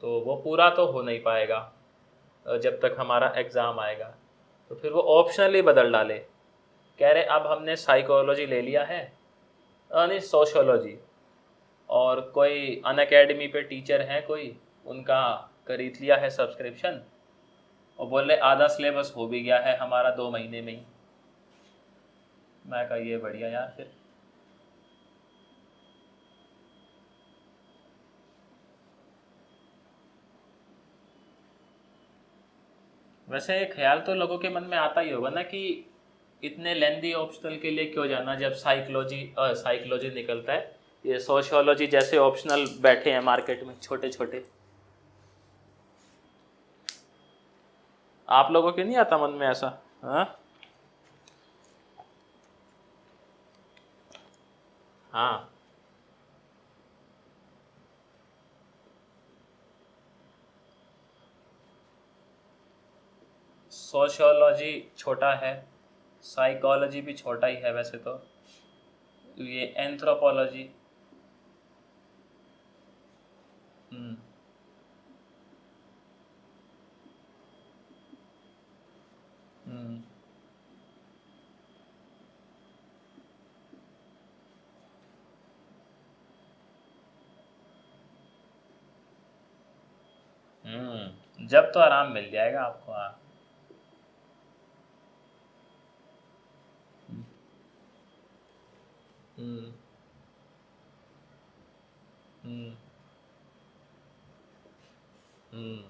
तो वो पूरा तो हो नहीं पाएगा जब तक हमारा एग्ज़ाम आएगा। तो फिर वो ऑप्शनली बदल डाले, कह रहे अब हमने साइकोलॉजी ले लिया है, नहीं सोशोलॉजी, और कोई अन अकेडमी पे टीचर हैं कोई, उनका खरीद लिया है सब्सक्रिप्शन, और बोल रहे आधा सिलेबस हो भी गया है हमारा 2 महीने में ही। मैं कहा ये बढ़िया यार फिर। वैसे ख्याल तो लोगों के मन में आता ही होगा ना कि इतने लेंदी ऑप्शनल के लिए क्यों जाना, जब साइकोलॉजी निकलता है, ये सोशियोलॉजी जैसे ऑप्शनल बैठे हैं मार्केट में छोटे छोटे। आप लोगों के नहीं आता मन में ऐसा? हाँ हाँ। सोशियोलॉजी छोटा है, साइकोलॉजी भी छोटा ही है वैसे तो, ये एंथ्रोपोलॉजी। हम्म हम्म जब तो आराम मिल जाएगा आपको। हाँ। हम्म हम्म हम्म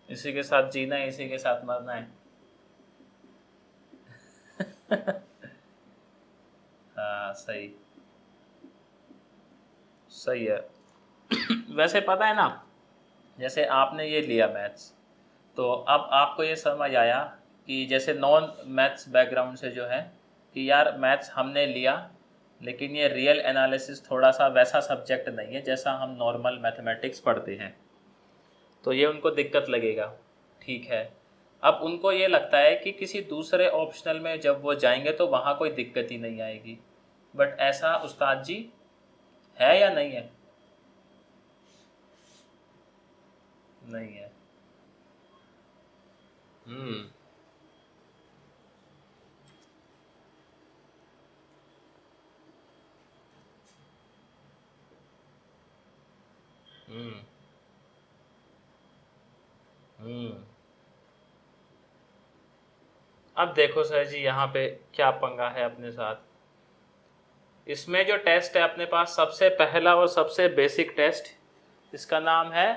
इसी के साथ जीना है, इसी के साथ मरना है। हाँ सही। सही है। वैसे पता है ना, जैसे आपने ये लिया मैथ्स, तो अब आपको ये समझ आया कि जैसे नॉन मैथ्स बैकग्राउंड से जो है, कि यार मैथ्स हमने लिया, लेकिन ये रियल एनालिसिस थोड़ा सा वैसा सब्जेक्ट नहीं है जैसा हम नॉर्मल मैथमेटिक्स पढ़ते हैं। तो ये उनको दिक्कत लगेगा। ठीक है। अब उनको ये लगता है कि किसी दूसरे ऑप्शनल में जब वो जाएंगे तो वहाँ कोई दिक्कत ही नहीं आएगी। बट ऐसा उस्ताद जी है या नहीं है? नहीं है। हम्म हम्म हम्म अब देखो सर जी, यहाँ पे क्या पंगा है अपने साथ। इसमें जो टेस्ट है अपने पास, सबसे पहला और सबसे बेसिक टेस्ट, इसका नाम है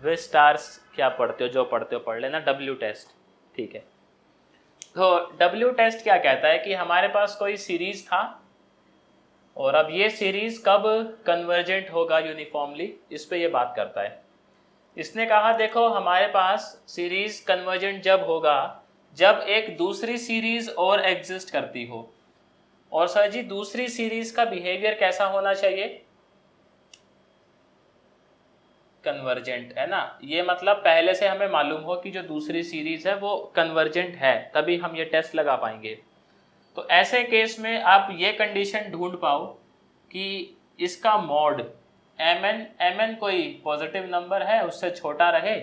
विस्टार्स। क्या पढ़ते हो, जो पढ़ते हो पढ़ लेना, डब्ल्यू टेस्ट। ठीक है। तो डब्ल्यू टेस्ट क्या कहता है कि हमारे पास कोई सीरीज था, और अब ये सीरीज कब कन्वर्जेंट होगा यूनिफॉर्मली, इस पे ये बात करता है। इसने कहा देखो हमारे पास सीरीज कन्वर्जेंट जब होगा जब एक दूसरी सीरीज और एग्जिस्ट करती हो। और सर जी दूसरी सीरीज का बिहेवियर कैसा होना चाहिए? कन्वर्जेंट है ना, ये मतलब पहले से हमें मालूम हो कि जो दूसरी सीरीज है वो कन्वर्जेंट है, तभी हम ये टेस्ट लगा पाएंगे। तो ऐसे केस में आप ये कंडीशन ढूंढ पाओ कि इसका मॉड एम एन कोई पॉजिटिव नंबर है, उससे छोटा रहे,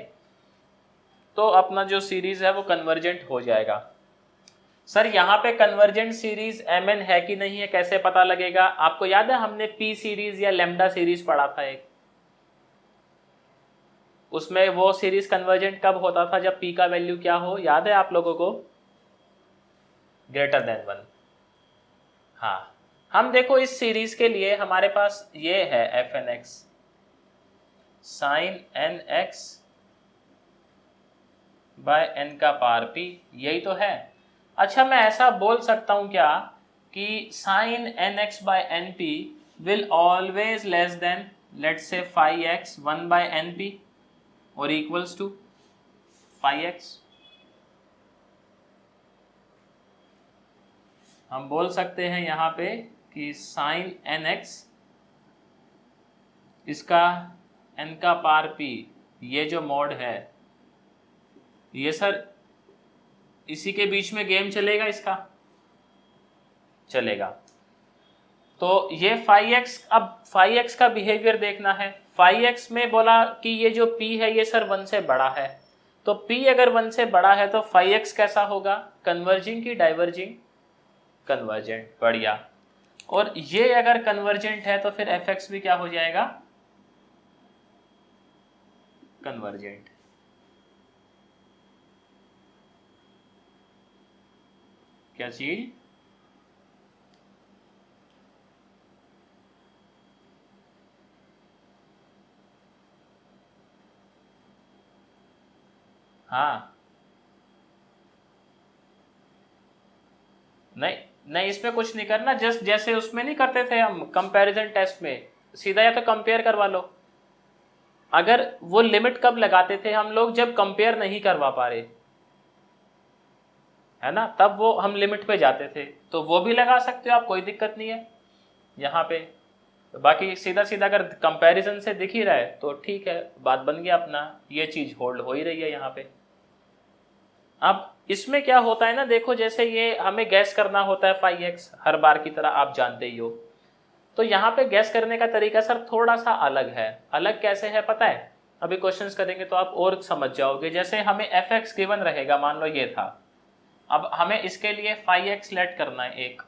तो अपना जो सीरीज है वो कन्वर्जेंट हो जाएगा। सर यहाँ पे कन्वर्जेंट सीरीज एम एन है कि नहीं है कैसे पता लगेगा? आपको याद है हमने पी सीरीज या लेमडा सीरीज पढ़ा था एक, उसमें वो सीरीज कन्वर्जेंट कब होता था? जब पी का वैल्यू क्या हो, याद है आप लोगों को? Greater than 1। हाँ। हम देखो इस सीरीज के लिए हमारे पास ये है f n x sine n x by n का पावर पी, यही तो है। अच्छा मैं ऐसा बोल सकता हूं क्या कि sine n x by n p will always less than let's say five x one by n p और इक्वल्स टू फाइव एक्स? हम बोल सकते हैं यहाँ पे कि साइन एन एक्स, इसका एन का पावर पी, ये जो मॉड है, ये सर इसी के बीच में गेम चलेगा इसका। चलेगा। तो ये फाई एक्स, अब फाई एक्स का बिहेवियर देखना है। फाई एक्स में बोला कि ये जो p है ये सर 1 से बड़ा है, तो p अगर 1 से बड़ा है तो फाई एक्स कैसा होगा, कन्वर्जिंग की डाइवर्जिंग, कन्वर्जेंट, बढ़िया। और ये अगर कन्वर्जेंट है तो फिर एफ एक्स भी क्या हो जाएगा, कन्वर्जेंट। क्या चीज, हाँ नहीं नहीं, इसमें कुछ नहीं करना, जस्ट जैसे उसमें नहीं करते थे हम कंपैरिजन टेस्ट में, सीधा या तो कंपेयर करवा लो। अगर वो लिमिट कब लगाते थे हम लोग, जब कंपेयर नहीं करवा पा रहे, है ना, तब वो हम लिमिट पे जाते थे, तो वो भी लगा सकते हो आप, कोई दिक्कत नहीं है यहाँ पे। तो बाकी सीधा सीधा अगर कंपैरिजन से दिख ही रहा है तो ठीक है, बात बन गया अपना, ये चीज होल्ड हो ही रही है यहाँ पे। अब इसमें क्या होता है ना, देखो जैसे ये हमें गैस करना होता है फाई एक्स हर बार की तरह, आप जानते ही हो। तो यहाँ पे गैस करने का तरीका सर थोड़ा सा अलग है। अलग कैसे है पता है, अभी क्वेश्चंस करेंगे तो आप और समझ जाओगे। जैसे हमें एफ एक्स गिवन रहेगा, मान लो ये था, अब हमें इसके लिए फाई एक्स लेट करना है एक,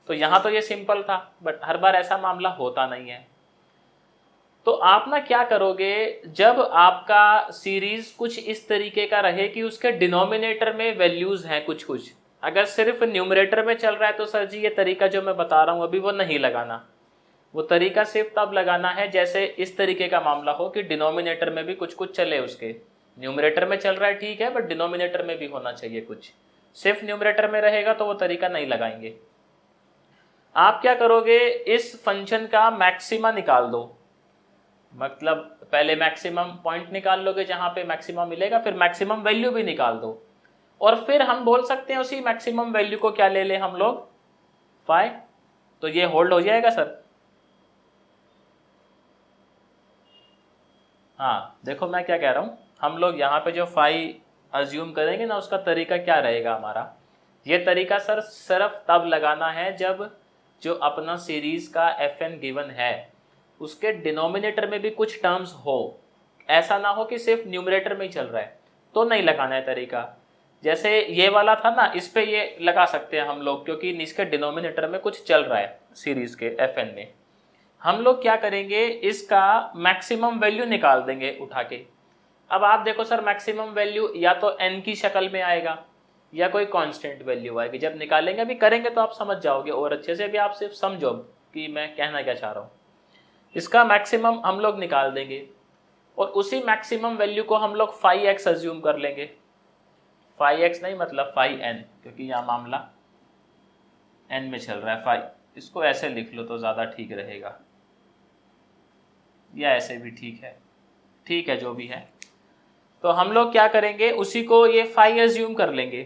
तो यहाँ तो ये सिंपल था, बट हर बार ऐसा मामला होता नहीं है। तो आप ना क्या करोगे, जब आपका सीरीज कुछ इस तरीके का रहे कि उसके डिनोमिनेटर में वैल्यूज हैं कुछ कुछ, अगर सिर्फ न्यूमरेटर में चल रहा है तो सर जी ये तरीका जो मैं बता रहा हूं अभी वो नहीं लगाना। वो तरीका सिर्फ तब लगाना है जैसे इस तरीके का मामला हो कि डिनोमिनेटर में भी कुछ कुछ चले उसके। न्यूमरेटर में चल रहा है ठीक है, बट डिनोमिनेटर में भी होना चाहिए कुछ। सिर्फ न्यूमरेटर में रहेगा तो वो तरीका नहीं लगाएंगे। आप क्या करोगे, इस फंक्शन का मैक्सिमा निकाल दो, मतलब पहले मैक्सिमम पॉइंट निकाल लोगे जहां पे मैक्सिमम मिलेगा, फिर मैक्सिमम वैल्यू भी निकाल दो, और फिर हम बोल सकते हैं उसी मैक्सिमम वैल्यू को क्या ले ले हम लोग, फाई, तो ये होल्ड हो जाएगा सर। हाँ देखो मैं क्या कह रहा हूं, हम लोग यहाँ पे जो फाई अज्यूम करेंगे ना, उसका तरीका क्या रहेगा हमारा, ये तरीका सर सिर्फ तब लगाना है जब जो अपना सीरीज का एफ एन गिवन है उसके डिनोमिनेटर में भी कुछ टर्म्स हो। ऐसा ना हो कि सिर्फ न्यूमरेटर में ही चल रहा है, तो नहीं लगाना है तरीका। जैसे ये वाला था ना, इस पे ये लगा सकते हैं हम लोग, क्योंकि इसके डिनोमिनेटर में कुछ चल रहा है सीरीज के एफ एन में। हम लोग क्या करेंगे, इसका मैक्सिमम वैल्यू निकाल देंगे उठा के। अब आप देखो सर, मैक्सिमम वैल्यू या तो एन की शक्ल में आएगा या कोई कांस्टेंट वैल्यू आएगी। जब निकालेंगे, अभी करेंगे तो आप समझ जाओगे और अच्छे से, भी आप सिर्फ समझो कि मैं कहना क्या चाह रहा हूँ। इसका मैक्सिमम हम लोग निकाल देंगे और उसी मैक्सिमम वैल्यू को हम लोग फाई एक्स अज्यूम कर लेंगे। फाई एक्स नहीं, मतलब फाई एन, क्योंकि यहाँ मामला एन में चल रहा है। फाई, इसको ऐसे लिख लो तो ज़्यादा ठीक रहेगा, या ऐसे भी ठीक है जो भी है। तो हम लोग क्या करेंगे, उसी को ये फाई अज्यूम कर लेंगे।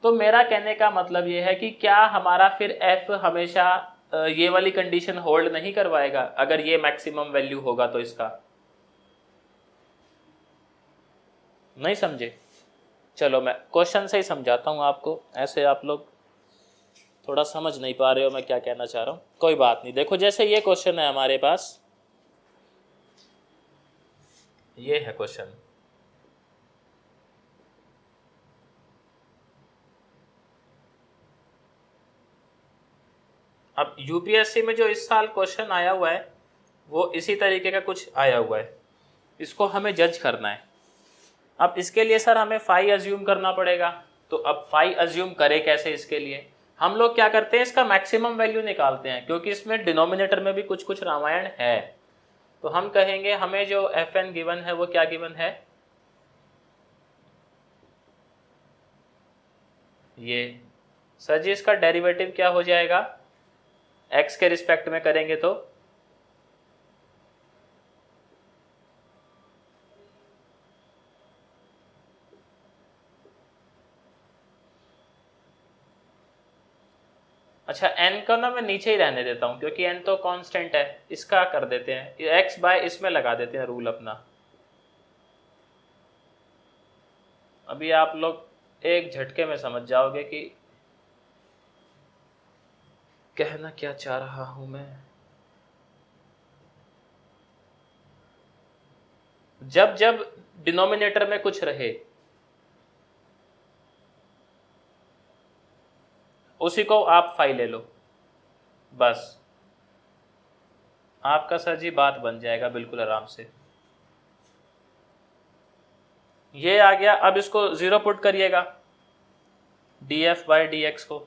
तो मेरा कहने का मतलब ये है कि क्या हमारा फिर एफ हमेशा ये वाली कंडीशन होल्ड नहीं करवाएगा अगर ये मैक्सिमम वैल्यू होगा तो इसका, नहीं समझे? चलो मैं क्वेश्चन से ही समझाता हूँ आपको, ऐसे आप लोग थोड़ा समझ नहीं पा रहे हो मैं क्या कहना चाह रहा हूँ। कोई बात नहीं, देखो जैसे ये क्वेश्चन है हमारे पास, ये है क्वेश्चन। अब यूपीएससी में जो इस साल क्वेश्चन आया हुआ है वो इसी तरीके का कुछ आया हुआ है, इसको हमें जज करना है। अब इसके लिए सर हमें फाई अज्यूम करना पड़ेगा, तो अब फाई अज्यूम करें कैसे, इसके लिए हम लोग क्या करते हैं, इसका मैक्सिमम वैल्यू निकालते हैं, क्योंकि इसमें डिनोमिनेटर में भी कुछ कुछ रामायण है। तो हम कहेंगे हमें जो एफ एन गिवन है वो क्या गिवन है, ये। सर जी इसका डेरिवेटिव क्या हो जाएगा, एक्स के रिस्पेक्ट में करेंगे तो अच्छा, n को ना मैं नीचे ही रहने देता हूं क्योंकि n तो कांस्टेंट है, इसका कर देते हैं x बाय इसमें लगा देते हैं रूल अपना। अभी आप लोग एक झटके में समझ जाओगे कि कहना क्या चाह रहा हूं मैं, जब जब डिनोमिनेटर में कुछ रहे उसी को आप फाई ले लो, बस आपका सर जी बात बन जाएगा बिल्कुल आराम से। ये आ गया, अब इसको जीरो पुट करिएगा df/dx को।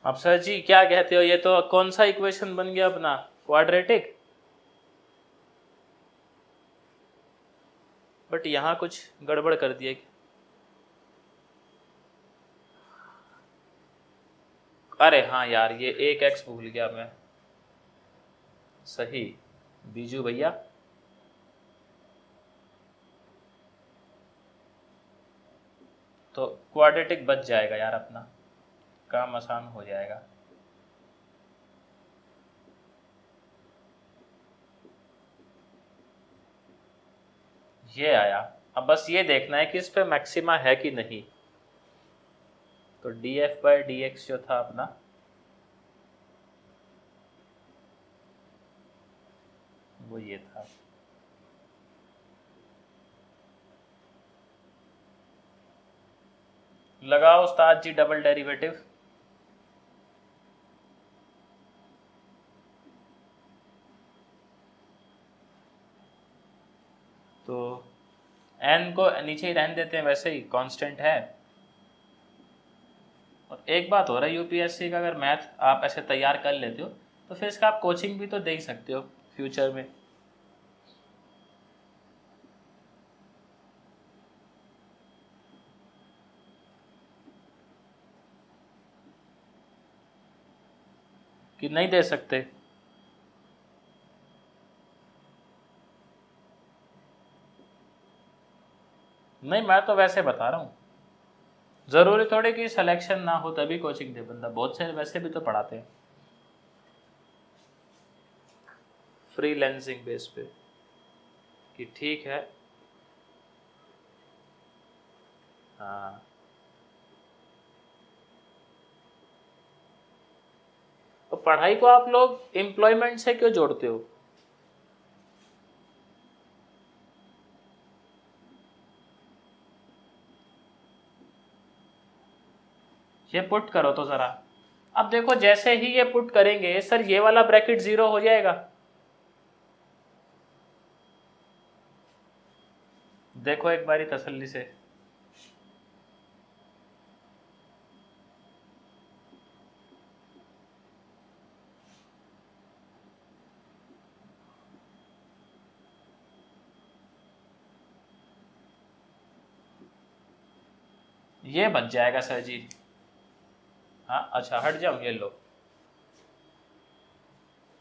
अब सर जी क्या कहते हो, ये तो कौन सा इक्वेशन बन गया अपना, क्वाड्रेटिक। बट यहां कुछ गड़बड़ कर दिए। अरे हाँ यार, ये एक एक्स भूल गया मैं। सही बीजू भैया। तो क्वाड्रेटिक बच जाएगा यार, अपना काम आसान हो जाएगा। ये आया, अब बस ये देखना है कि इस पे मैक्सिमा है कि नहीं। तो df/dx जो था अपना, वो ये था। लगाओ उस्ताद जी डबल डेरिवेटिव। तो n को नीचे ही रहने देते हैं, वैसे ही कांस्टेंट है। और एक बात हो रहा है, यूपीएससी का अगर मैथ आप ऐसे तैयार कर लेते हो तो फिर इसका आप कोचिंग भी तो दे ही सकते हो फ्यूचर में। कि नहीं दे सकते? नहीं, मैं तो वैसे बता रहा हूँ, जरूरी थोड़ी कि सिलेक्शन ना हो तभी कोचिंग दे बंदा, बहुत से वैसे भी तो पढ़ाते हैं फ्रीलांसिंग बेस पे। कि ठीक है, हाँ। तो पढ़ाई को आप लोग एम्प्लॉयमेंट से क्यों जोड़ते हो? ये पुट करो तो जरा। अब देखो जैसे ही ये पुट करेंगे सर, ये वाला ब्रैकेट जीरो हो जाएगा। देखो एक बारी तसल्ली से। ये बच जाएगा सर जी। हाँ अच्छा, हट जाओ, ये लो।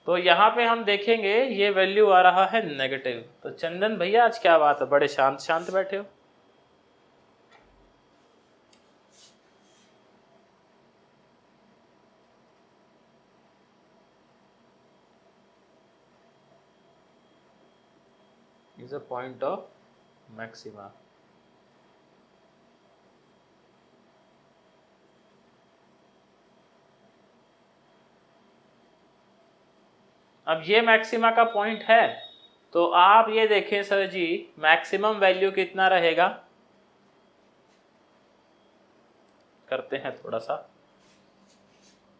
तो यहाँ पे हम देखेंगे ये वैल्यू आ रहा है नेगेटिव। तो चंदन भैया आज क्या बात है, बड़े शांत शांत बैठे हो। Is a point of maxima. अब ये मैक्सिमा का पॉइंट है, तो आप ये देखें सर जी, मैक्सिमम वैल्यू कितना रहेगा। करते हैं थोड़ा सा,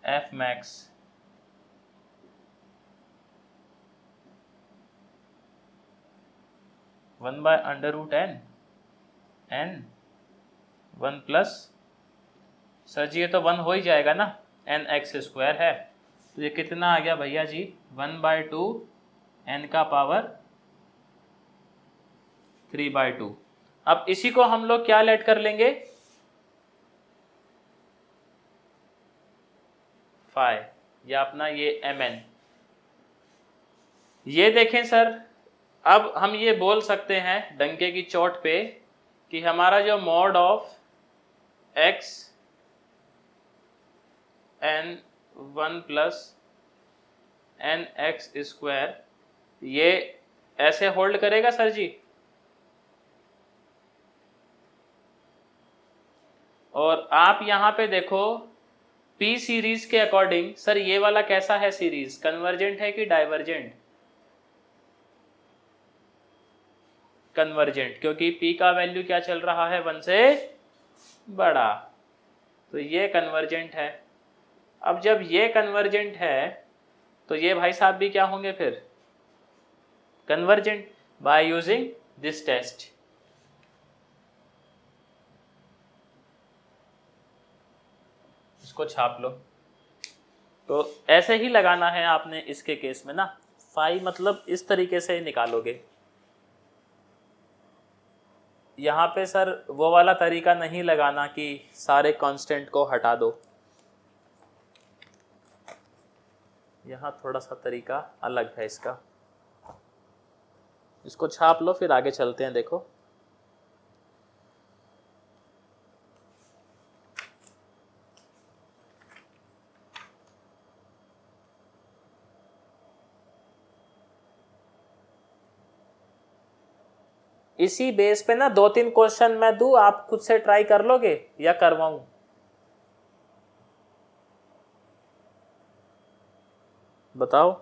f max one by under root n one plus, sir ji ये तो वन हो ही जाएगा ना, एन एक्स स्क्वायर है। तो ये कितना आ गया भैया जी, 1/2 n का पावर 3/2। अब इसी को हम लोग क्या लेट कर लेंगे, फाई, या अपना ये mn। ये देखें सर, अब हम ये बोल सकते हैं डंके की चोट पे कि हमारा जो mod of x n 1 plus n x square ये ऐसे होल्ड करेगा सर जी, और आप यहाँ पे देखो पी सीरीज के अकॉर्डिंग सर ये वाला कैसा है सीरीज, कन्वर्जेंट है कि डाइवर्जेंट? कन्वर्जेंट, क्योंकि पी का वैल्यू क्या चल रहा है, 1 से बड़ा, तो ये कन्वर्जेंट है। अब जब ये कन्वर्जेंट है तो ये भाई साहब भी क्या होंगे फिर, convergent, by using this test. इसको छाप लो। तो ऐसे ही लगाना है आपने इसके केस में ना, फाई मतलब इस तरीके से निकालोगे। यहाँ पे सर वो वाला तरीका नहीं लगाना कि सारे कांस्टेंट को हटा दो, यहाँ थोड़ा सा तरीका अलग है इसका। इसको छाप लो फिर आगे चलते हैं। देखो इसी बेस पे ना 2-3 क्वेश्चन मैं दूं, आप खुद से ट्राई कर लोगे या करवाऊं? बताओ।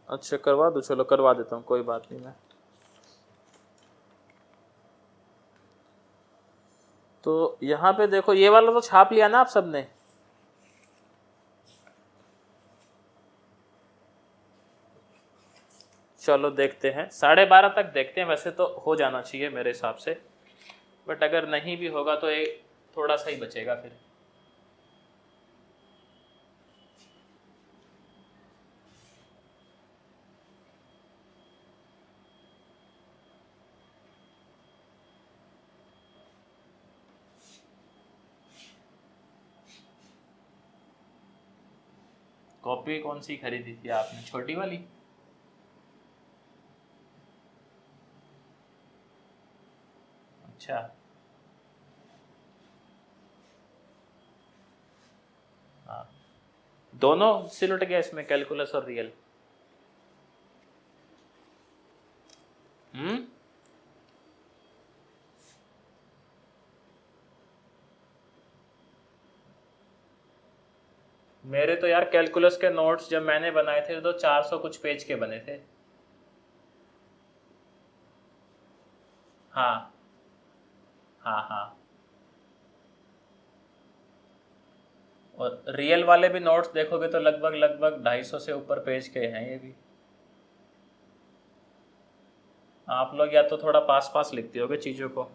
अच्छा करवा दो, चलो करवा देता हूँ, कोई बात नहीं। मैं तो यहाँ पे देखो ये वाला तो छाप लिया ना आप सबने, चलो देखते हैं 12:30 तक देखते हैं। वैसे तो हो जाना चाहिए मेरे हिसाब से, बट अगर नहीं भी होगा तो एक थोड़ा सा ही बचेगा फिर। कॉपी कौन सी खरीदी थी आपने, छोटी वाली? अच्छा, हाँ, दोनों सिलट गया इसमें, कैलकुलस और रियल। मेरे तो यार कैलकुलस के नोट्स जब मैंने बनाए थे तो 400 कुछ पेज के बने थे। हाँ हाँ हाँ, और रियल वाले भी नोट्स देखोगे तो लगभग लगभग 250 से ऊपर पेज के हैं ये भी। आप लोग या तो थोड़ा पास पास लिखते होगे चीज़ों को।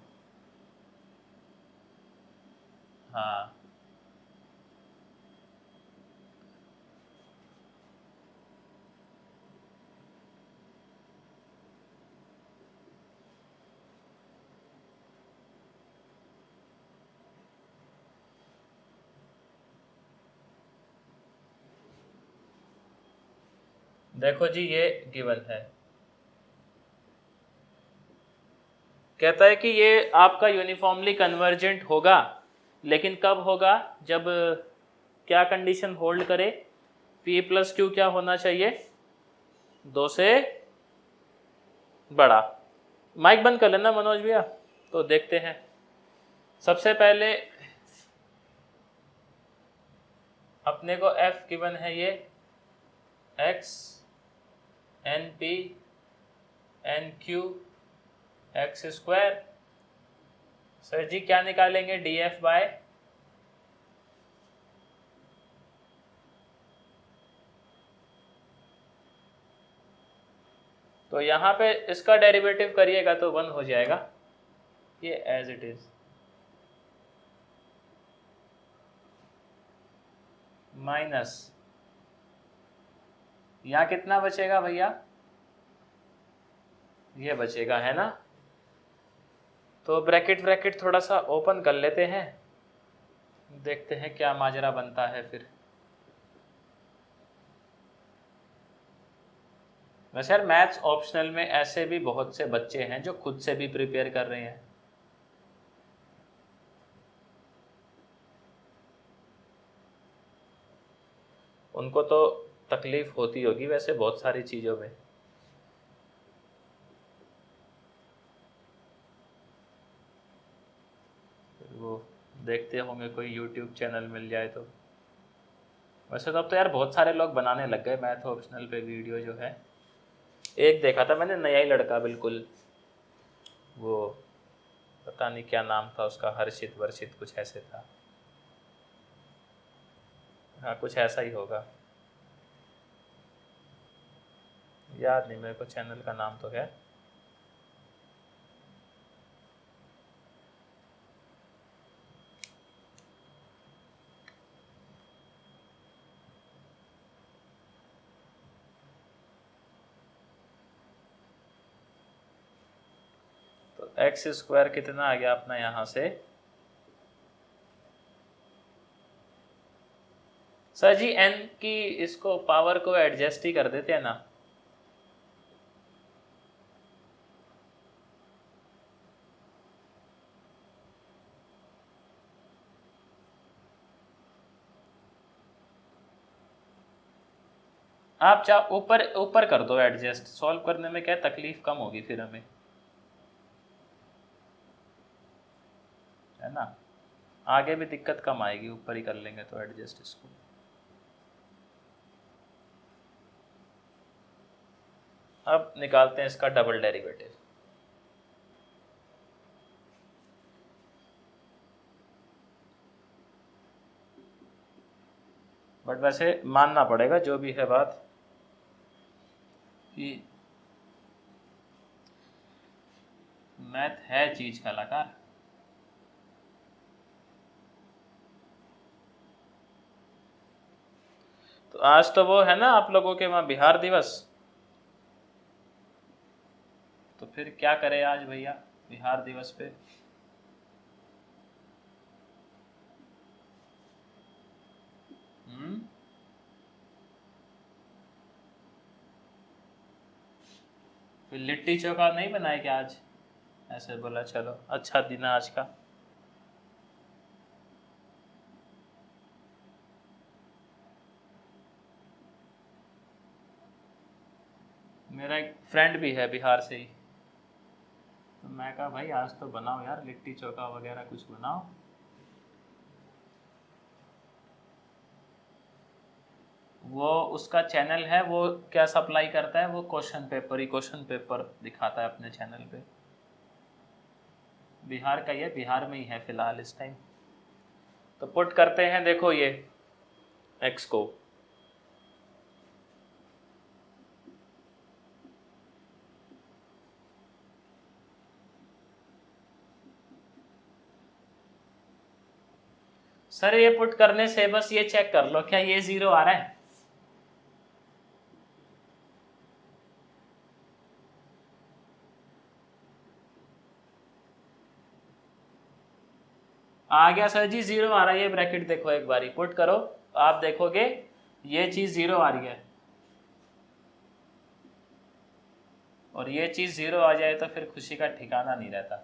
हाँ, देखो जी ये गिवन है, कहता है कि ये आपका यूनिफॉर्मली कन्वर्जेंट होगा, लेकिन कब होगा, जब क्या कंडीशन होल्ड करे, P प्लस क्यू क्या होना चाहिए, 2 से बड़ा। माइक बंद कर लेना मनोज भैया। तो देखते हैं, सबसे पहले अपने को F गिवन है ये x n p n q x square. Sir ji क्या निकालेंगे, डी एफ बाय, तो यहाँ पे इसका डेरिवेटिव करिएगा तो 1 हो जाएगा, ये एज इट इज, माइनस यहाँ कितना बचेगा भैया, ये बचेगा है ना। तो ब्रैकेट ब्रैकेट थोड़ा सा ओपन कर लेते हैं, देखते हैं क्या माजरा बनता है फिर। वैसे यार मैथ्स ऑप्शनल में ऐसे भी बहुत से बच्चे हैं जो खुद से भी प्रिपेयर कर रहे हैं। उनको तो तकलीफ होती होगी वैसे बहुत सारी चीज़ों में। वो देखते होंगे कोई यूट्यूब चैनल मिल जाए तो। वैसे तो अब तो यार बहुत सारे लोग बनाने लग गए मैथ ऑप्शनल पे वीडियो जो है। एक देखा था मैंने, नया ही लड़का बिल्कुल, वो पता नहीं क्या नाम था उसका, हर्षित वर्षित कुछ ऐसे था। हाँ कुछ ऐसा ही होगा, याद नहीं मेरे को चैनल का नाम तो है। तो एक्स स्क्वायर कितना आ गया अपना यहाँ से। सर जी एन की इसको पावर को एडजस्ट ही कर देते हैं ना। आप चाहे ऊपर ऊपर कर दो एडजस्ट, सॉल्व करने में क्या तकलीफ कम होगी फिर हमें, है ना। आगे भी दिक्कत कम आएगी, ऊपर ही कर लेंगे तो एडजस्ट इसको। अब निकालते हैं इसका डबल डेरिवेटिव। बट वैसे मानना पड़ेगा जो भी है बात कि मैथ है चीज कलाकार। तो आज तो वो है ना आप लोगों के वहाँ बिहार दिवस, तो फिर क्या करें आज भैया बिहार दिवस पे। फिर लिट्टी चोखा नहीं बनाए क्या आज, ऐसे बोला चलो अच्छा दिन है आज का। मेरा एक फ्रेंड भी है बिहार से ही, तो मैं कहा भाई आज तो बनाओ यार लिट्टी चोखा वगैरह कुछ बनाओ। वो उसका चैनल है, वो क्या सप्लाई करता है, वो क्वेश्चन पेपर दिखाता है अपने चैनल पे। बिहार का ही है, बिहार में ही है फिलहाल इस टाइम। तो पुट करते हैं देखो ये एक्स को, सर ये पुट करने से बस ये चेक कर लो क्या ये 0 आ रहा है। आ गया सर जी 0 आ रहा है, ये ब्रैकेट देखो एक बारी पुट करो, आप देखोगे ये चीज 0 आ रही है, और ये चीज 0 आ जाए तो फिर खुशी का ठिकाना नहीं रहता।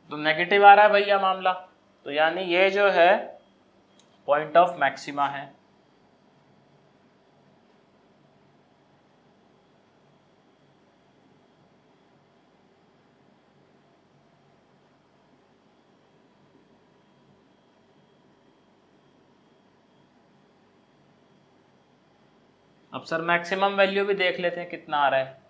तो नेगेटिव आ रहा है भैया मामला, तो यानी ये जो है पॉइंट ऑफ मैक्सिमा है। अब सर मैक्सिमम वैल्यू भी देख लेते हैं कितना आ रहा है।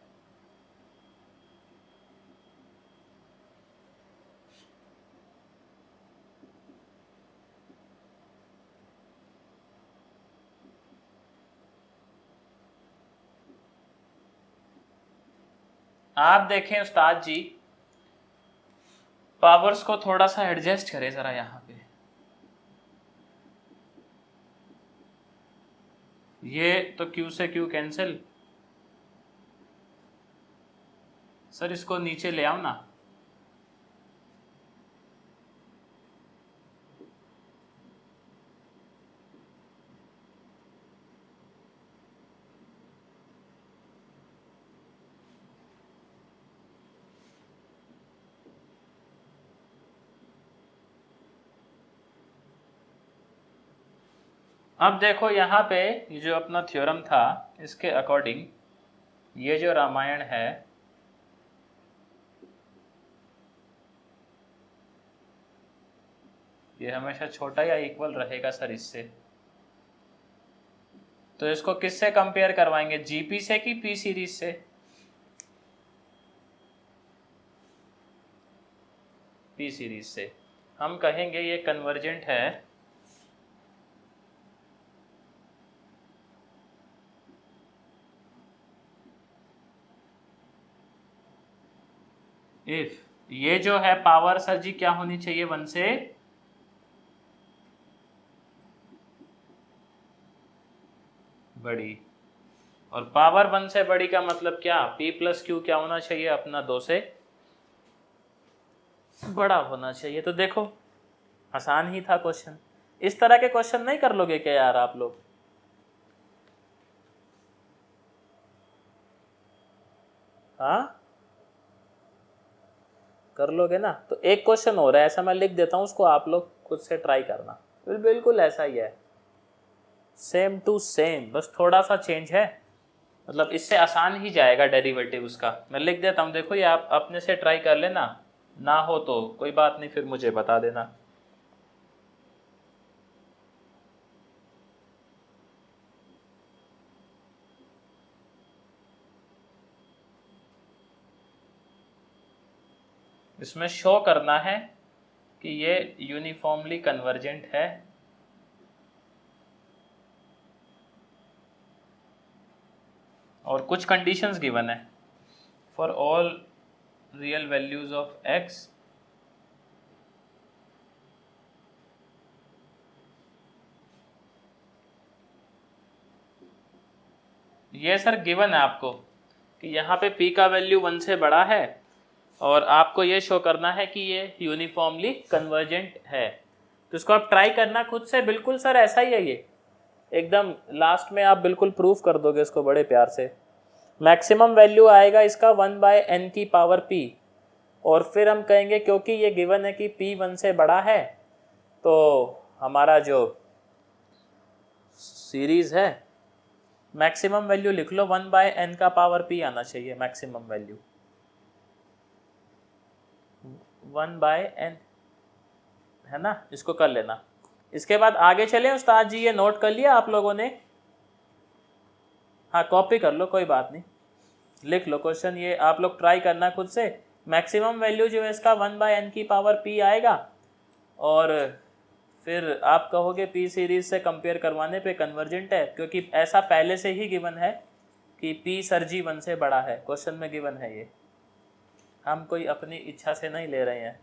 आप देखें उस्ताद जी, पावर्स को थोड़ा सा एडजस्ट करें जरा यहाँ पे। ये तो Q से Q कैंसिल। सर इसको नीचे ले आओ ना। अब देखो यहाँ पे ये जो अपना थ्योरम था, इसके अकॉर्डिंग ये जो रामायण है ये हमेशा छोटा या इक्वल रहेगा सर इससे। तो इसको किससे कंपेयर करवाएंगे, जीपी से कि पी सीरीज से? पी सीरीज से। हम कहेंगे ये कन्वर्जेंट है इफ ये जो है पावर सर जी क्या होनी चाहिए, 1 से बड़ी। और पावर 1 से बड़ी का मतलब क्या, P प्लस क्यू क्या होना चाहिए अपना, 2 से बड़ा होना चाहिए। तो देखो आसान ही था क्वेश्चन। इस तरह के क्वेश्चन नहीं कर लोगे क्या यार आप लोग? हाँ कर लोगे ना। तो एक क्वेश्चन हो रहा है ऐसा, मैं लिख देता हूँ, उसको आप लोग खुद से ट्राई करना। बिल्कुल ऐसा ही है, सेम टू सेम, बस थोड़ा सा चेंज है। मतलब इससे आसान ही जाएगा डेरिवेटिव उसका। मैं लिख देता हूँ, देखो ये आप अपने से ट्राई कर लेना, ना हो तो कोई बात नहीं, फिर मुझे बता देना। इसमें शो करना है कि ये यूनिफॉर्मली कन्वर्जेंट है और कुछ कंडीशंस गिवन है। For all real values of x ये सर गिवन है आपको कि यहाँ पे p का वैल्यू 1 से बड़ा है और आपको ये शो करना है कि ये यूनिफॉर्मली कन्वर्जेंट है। तो इसको आप ट्राई करना खुद से। बिल्कुल सर ऐसा ही है ये, एकदम लास्ट में आप बिल्कुल प्रूफ कर दोगे इसको बड़े प्यार से। मैक्सिमम वैल्यू आएगा इसका 1/n की पावर p, और फिर हम कहेंगे क्योंकि ये गिवन है कि p 1 से बड़ा है तो हमारा जो सीरीज है मैक्सिमम वैल्यू लिख लो 1/n का पावर p आना चाहिए। मैक्सिमम वैल्यू 1/n है ना, इसको कर लेना। इसके बाद आगे चले उस्ताद जी, ये नोट कर लिया आप लोगों ने? हाँ कॉपी कर लो, कोई बात नहीं, लिख लो क्वेश्चन, ये आप लोग ट्राई करना खुद से। मैक्सिमम वैल्यू जो है इसका 1/n की पावर p आएगा और फिर आप कहोगे p सीरीज से कंपेयर करवाने पे कन्वर्जेंट है, क्योंकि ऐसा पहले से ही गिवन है कि p सर जी 1 से बड़ा है। क्वेश्चन में गिवन है ये, हम कोई अपनी इच्छा से नहीं ले रहे हैं।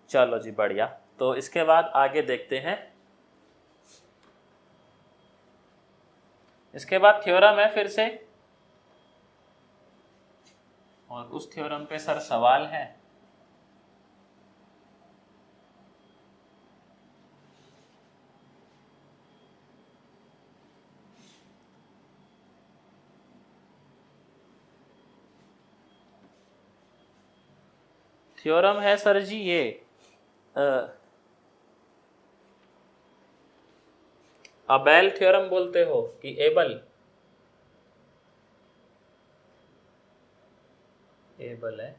चलो जी बढ़िया। तो इसके बाद आगे देखते हैं। इसके बाद थ्योरम है फिर से, और उस थ्योरम पे सर सवाल है। थ्योरम है सर जी ये अबेल थ्योरम बोलते हो कि एबल? एबल है।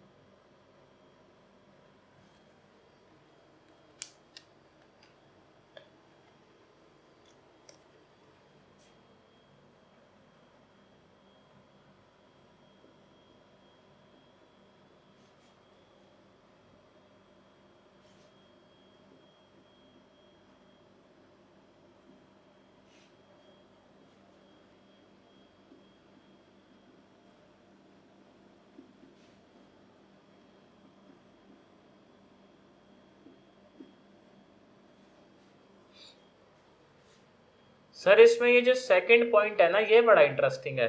सर इसमें ये जो सेकंड पॉइंट है ना, ये बड़ा इंटरेस्टिंग है।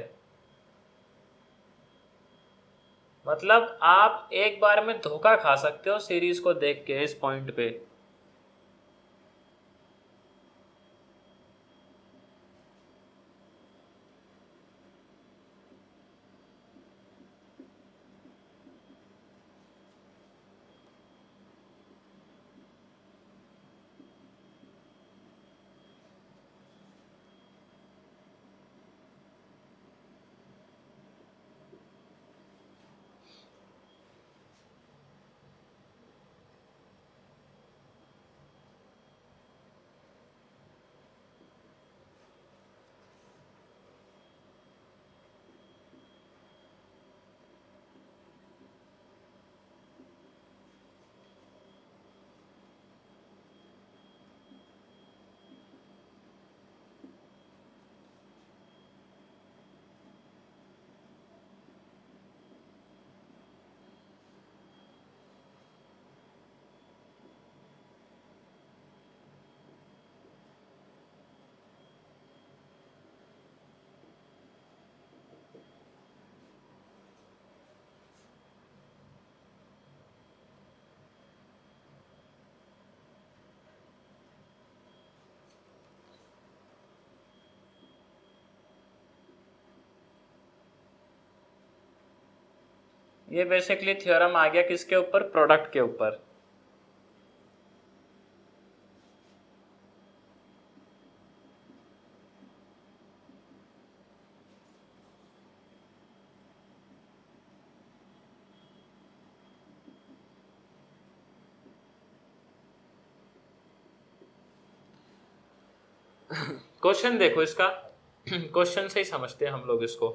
मतलब आप एक बार में धोखा खा सकते हो सीरीज को देख के इस पॉइंट पे। ये बेसिकली थ्योरम आ गया किसके ऊपर? प्रोडक्ट के ऊपर। क्वेश्चन देखो इसका, क्वेश्चन से ही समझते हैं हम लोग इसको।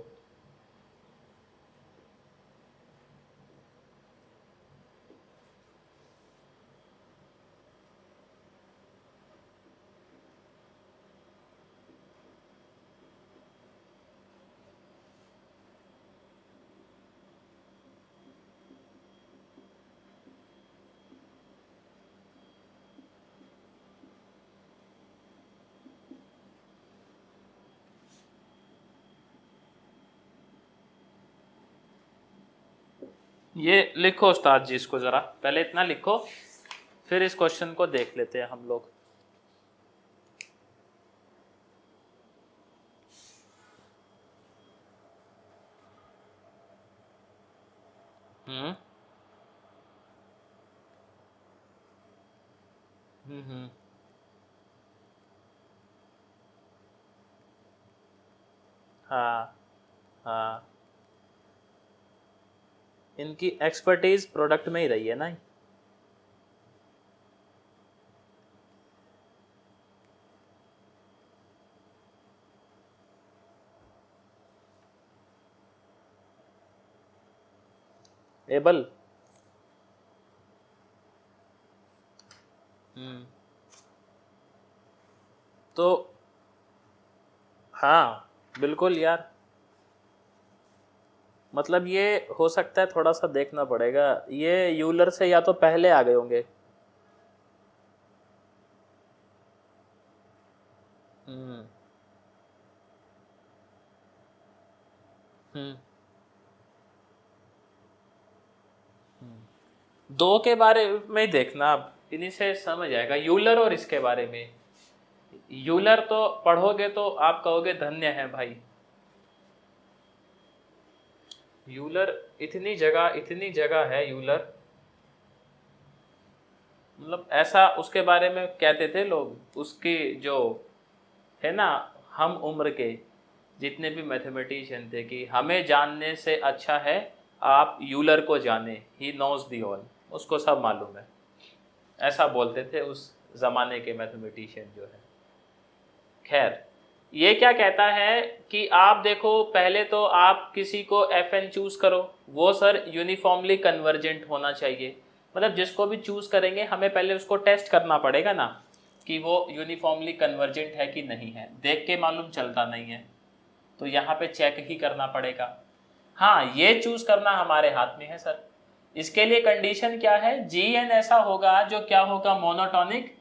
ये लिखो उस्ताद जी, इसको जरा पहले इतना लिखो, फिर इस क्वेश्चन को देख लेते हैं हम लोग। हम्म हम्म। हाँ हाँ, इनकी एक्सपर्टीज प्रोडक्ट में ही रही है ना। एबल। हम्म। तो हाँ बिल्कुल यार, मतलब ये हो सकता है, थोड़ा सा देखना पड़ेगा, ये यूलर से या तो पहले आ गए होंगे। हम्म हम्म। दो के बारे में ही देखना, अब इन्हीं से समझ आएगा, यूलर और इसके बारे में। यूलर तो पढ़ोगे तो आप कहोगे धन्य है भाई। यूलर इतनी जगह है यूलर, मतलब ऐसा उसके बारे में कहते थे लोग, उसकी जो है ना, हम उम्र के जितने भी मैथमेटिशियन थे, कि हमें जानने से अच्छा है आप यूलर को जाने, ही नोज दी ऑल, उसको सब मालूम है, ऐसा बोलते थे उस जमाने के मैथमेटिशियन जो है। खैर, ये क्या कहता है कि आप देखो, पहले तो आप किसी को एफ एन चूज करो, वो सर यूनिफॉर्मली कन्वर्जेंट होना चाहिए। मतलब जिसको भी चूज करेंगे हमें पहले उसको टेस्ट करना पड़ेगा ना, कि वो यूनिफॉर्मली कन्वर्जेंट है कि नहीं है, देख के मालूम चलता नहीं है, तो यहाँ पे चेक ही करना पड़ेगा। हाँ, ये चूज करना हमारे हाथ में है सर। इसके लिए कंडीशन क्या है? जी एन ऐसा होगा जो क्या होगा? मोनोटॉनिक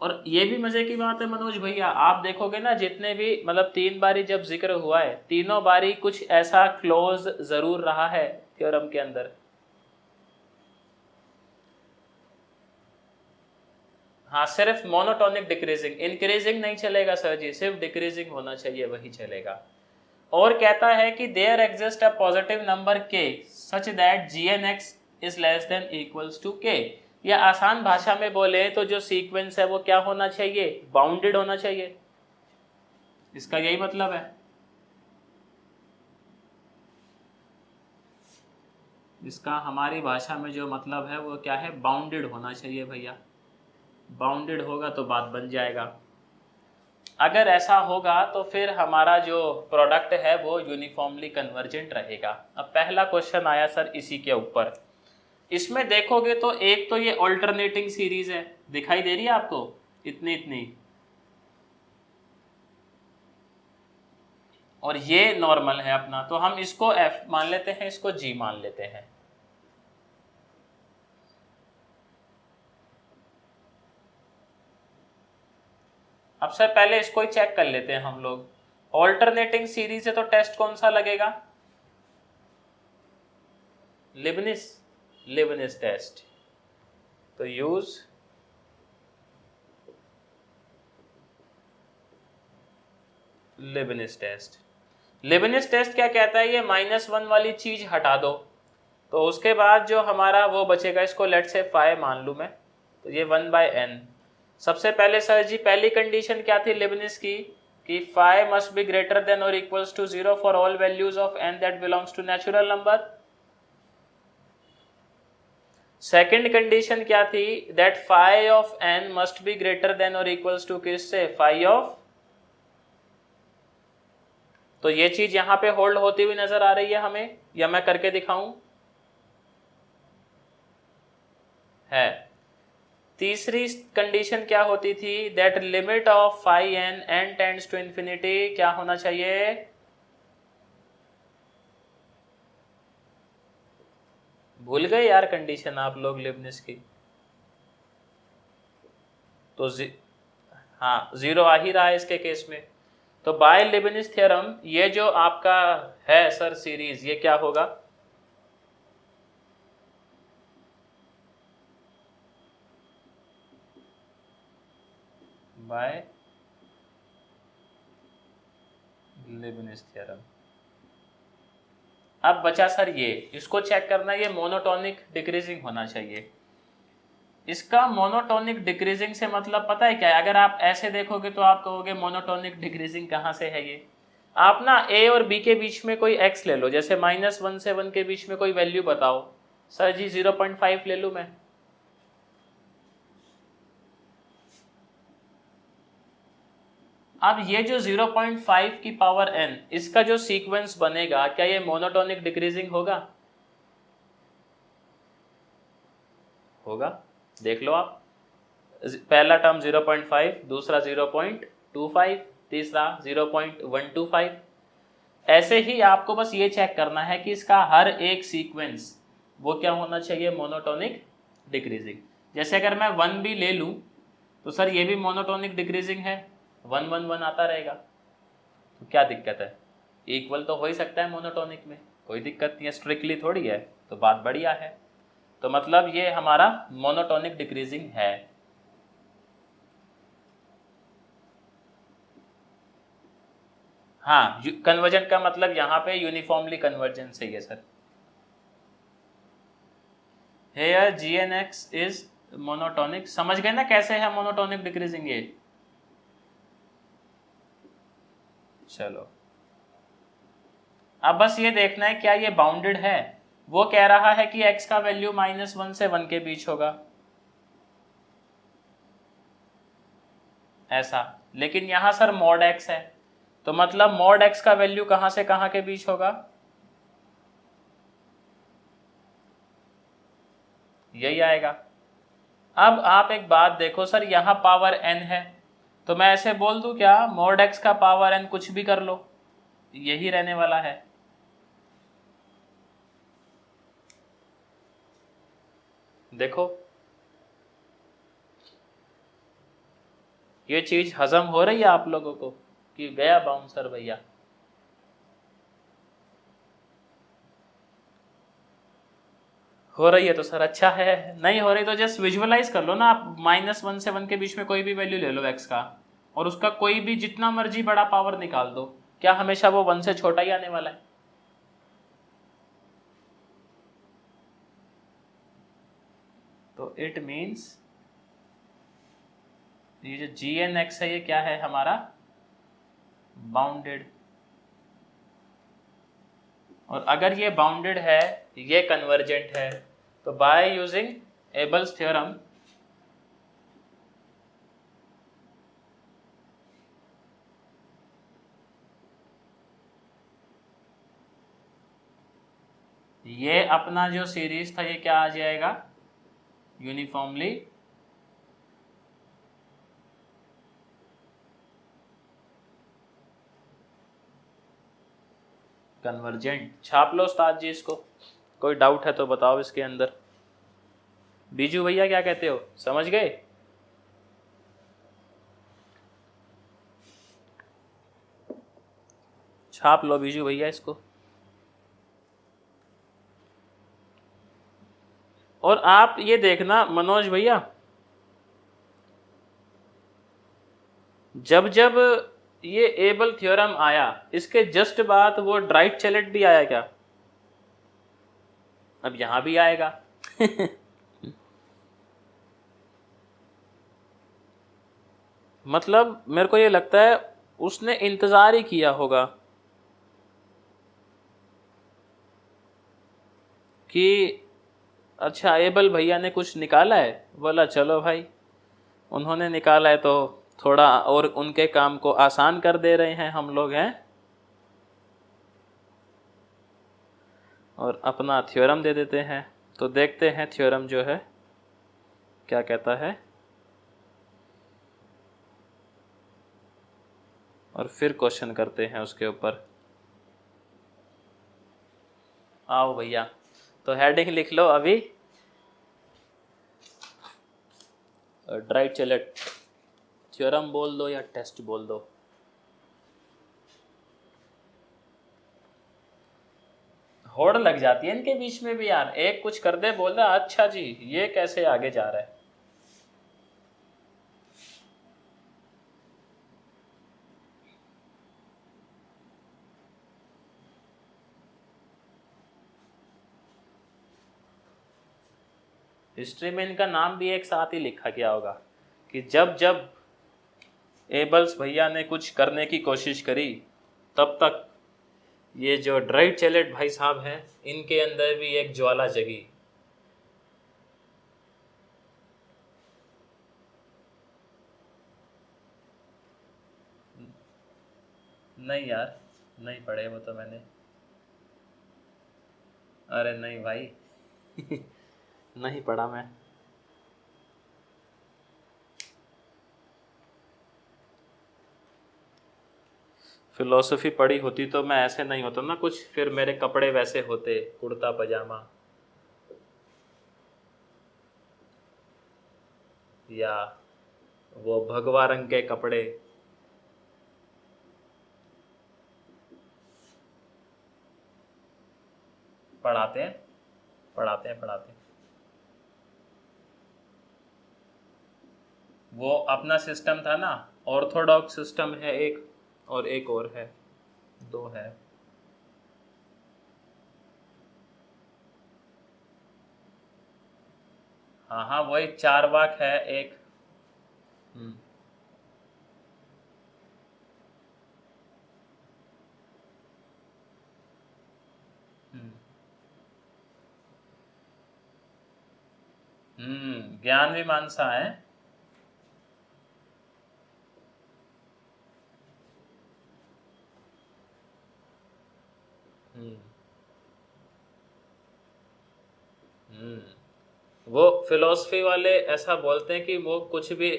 और ये भी मजे की बात है मनोज भैया, आप देखोगे ना जितने भी मतलब 3 बारी जब जिक्र हुआ है, तीनों बारी कुछ ऐसा क्लोज जरूर रहा है थ्योरम के अंदर। हाँ, सिर्फ मोनोटोनिक डिक्रीजिंग, इंक्रीजिंग नहीं चलेगा सर जी, सिर्फ डिक्रीजिंग होना चाहिए, वही चलेगा। और कहता है कि there exist a positive number k such that gnx is less than equals to k। या आसान भाषा में बोले तो जो सीक्वेंस है वो क्या होना चाहिए, बाउंडेड होना चाहिए, इसका यही मतलब है। इसका हमारी भाषा में जो मतलब है वो क्या है, बाउंडेड होना चाहिए भैया। बाउंडेड होगा तो बात बन जाएगा। अगर ऐसा होगा तो फिर हमारा जो प्रोडक्ट है वो यूनिफॉर्मली कन्वर्जेंट रहेगा। अब पहला क्वेश्चन आया सर इसी के ऊपर। इसमें देखोगे तो एक तो ये ऑल्टरनेटिंग सीरीज है, दिखाई दे रही है आपको, इतनी इतनी, और ये नॉर्मल है अपना, तो हम इसको f मान लेते हैं, इसको g मान लेते हैं। अब सर पहले इसको ही चेक कर लेते हैं हम लोग। ऑल्टरनेटिंग सीरीज है तो टेस्ट कौन सा लगेगा, लिबनिस, लिबनिस टेस्ट। तो यूज लिबनिस टेस्ट। लिबनिस टेस्ट क्या कहता है, ये -1 वाली चीज हटा दो, तो उसके बाद जो हमारा वो बचेगा, इसको लेट से फाइ मान लूं मैं, तो ये 1/n। सबसे पहले सर जी पहली कंडीशन क्या थी लिबनिस की, कि phi must be greater than और equals to 0 for all values of n that belongs to natural number. Second condition क्या थी, that phi of n must be greater than और इक्वल्स टू किससे, phi of. तो ये चीज यहां पे होल्ड होती हुई नजर आ रही है हमें, या मैं करके दिखाऊं, है। तीसरी कंडीशन क्या होती थी, that limit of phi n tends to infinity क्या होना चाहिए, भूल गए यार कंडीशन आप लोग लिबनिस की। तो हाँ 0 आ ही रहा है इसके केस में। तो बाय लिबनिस थ्योरम ये जो आपका है सर सीरीज, ये क्या होगा, बाय लिबनिस थ्योरम। अब बचा सर ये, इसको चेक करना, ये मोनोटोनिक डिक्रीजिंग होना चाहिए। इसका मोनोटोनिक डिक्रीजिंग से मतलब पता है क्या है, अगर आप ऐसे देखोगे तो आप कहोगे मोनोटोनिक डिक्रीजिंग कहाँ से है ये। आप ना a और b के बीच में कोई x ले लो, जैसे -1 से 1 के बीच में कोई वैल्यू बताओ, सर जी 0.5 ले लूं मैं। अब ये जो 0.5 की पावर n, इसका जो सीक्वेंस बनेगा, क्या ये मोनोटोनिक डिक्रीजिंग होगा, होगा, देख लो आप। पहला टर्म 0.5, दूसरा 0.25, तीसरा 0.125। ऐसे ही आपको बस ये चेक करना है कि इसका हर एक सीक्वेंस वो क्या होना चाहिए, मोनोटोनिक डिक्रीजिंग। जैसे अगर मैं 1 भी ले लूं तो सर ये भी मोनोटोनिक डिक्रीजिंग है, 1 1 1 आता रहेगा, तो क्या दिक्कत है, इक्वल तो हो ही सकता है मोनोटोनिक में, कोई दिक्कत नहीं है, स्ट्रिक्टली थोड़ी है, तो बात बढ़िया है। तो मतलब ये हमारा मोनोटोनिक डिक्रीजिंग है। हाँ, कन्वर्जेंट का मतलब यहाँ पे यूनिफॉर्मली कन्वर्जेंस है ये sir. Here GNX is monotonic, समझ गए ना कैसे है मोनोटोनिक डिक्रीजिंग ये। चलो अब बस ये देखना है क्या ये बाउंडेड है। वो कह रहा है कि x का वैल्यू -1 से 1 के बीच होगा, ऐसा। लेकिन यहां सर मॉड x है, तो मतलब मॉड x का वैल्यू कहां से कहां के बीच होगा, यही आएगा। अब आप एक बात देखो सर, यहां पावर n है, तो मैं ऐसे बोल दूं क्या, मॉड x का पावर n कुछ भी कर लो, यही रहने वाला है। देखो ये चीज हजम हो रही है आप लोगों को कि गया बाउंसर भैया? हो रही है तो सर अच्छा है, नहीं हो रही तो जस्ट विजुअलाइज कर लो ना आप। -1 से 1 के बीच में कोई भी वैल्यू ले लो x का, और उसका कोई भी जितना मर्जी बड़ा पावर निकाल दो, क्या हमेशा वो 1 से छोटा ही आने वाला है? तो इट मीन्स ये जो gn(x) है ये क्या है हमारा? बाउंडेड। और अगर ये बाउंडेड है, ये कन्वर्जेंट है, तो बाय यूजिंग एबल्स थ्योरम ये अपना जो सीरीज था ये क्या आ जाएगा? Uniformly convergent. छाप लो उस्ताद जी इसको, कोई डाउट है तो बताओ इसके अंदर। बीजू भैया क्या कहते हो, समझ गए? छाप लो बीजू भैया इसको। और आप ये देखना मनोज भैया, जब जब ये एबल थ्योरम आया, इसके जस्ट बाद वो ड्राइट-चैलेट भी आया क्या? अब यहां भी आएगा। मतलब मेरे को ये लगता है उसने इंतजार ही किया होगा कि अच्छा एबल भैया ने कुछ निकाला है, बोला चलो भाई उन्होंने निकाला है तो थोड़ा और उनके काम को आसान कर दे रहे हैं हम लोग हैं, और अपना थ्योरम दे देते हैं। तो देखते हैं थ्योरम जो है क्या कहता है, और फिर क्वेश्चन करते हैं उसके ऊपर। आओ भैया, तो हेडिंग लिख लो अभी, ड्राइट-चैलेट थ्योरम बोल दो या टेस्ट बोल दो। होड़ लग जाती है इनके बीच में भी यार, एक कुछ कर दे बोल रहा अच्छा जी ये कैसे आगे जा रहा है। हिस्ट्री में इनका नाम भी एक साथ ही लिखा गया होगा कि जब जब एबल्स भैया ने कुछ करने की कोशिश करी, तब तक ये जो ड्राइट-चैलेट भाई साहब हैं इनके अंदर भी एक ज्वाला जगी। नहीं यार, नहीं पढ़े वो तो मैंने। अरे नहीं भाई। नहीं पढ़ा मैं। फिलोसफी पढ़ी होती तो मैं ऐसे नहीं होता ना कुछ, फिर मेरे कपड़े वैसे होते, कुर्ता पजामा, या वो भगवा रंग के कपड़े। पढ़ाते हैं पढ़ाते हैं पढ़ाते हैं। वो अपना सिस्टम था ना, ऑर्थोडॉक्स सिस्टम है एक, और एक और है, दो है। हाँ हाँ वही चारवाक है एक। हम्म हम्म ज्ञान मीमांसा है। हम्म वो फिलोसफी वाले ऐसा बोलते हैं कि वो कुछ भी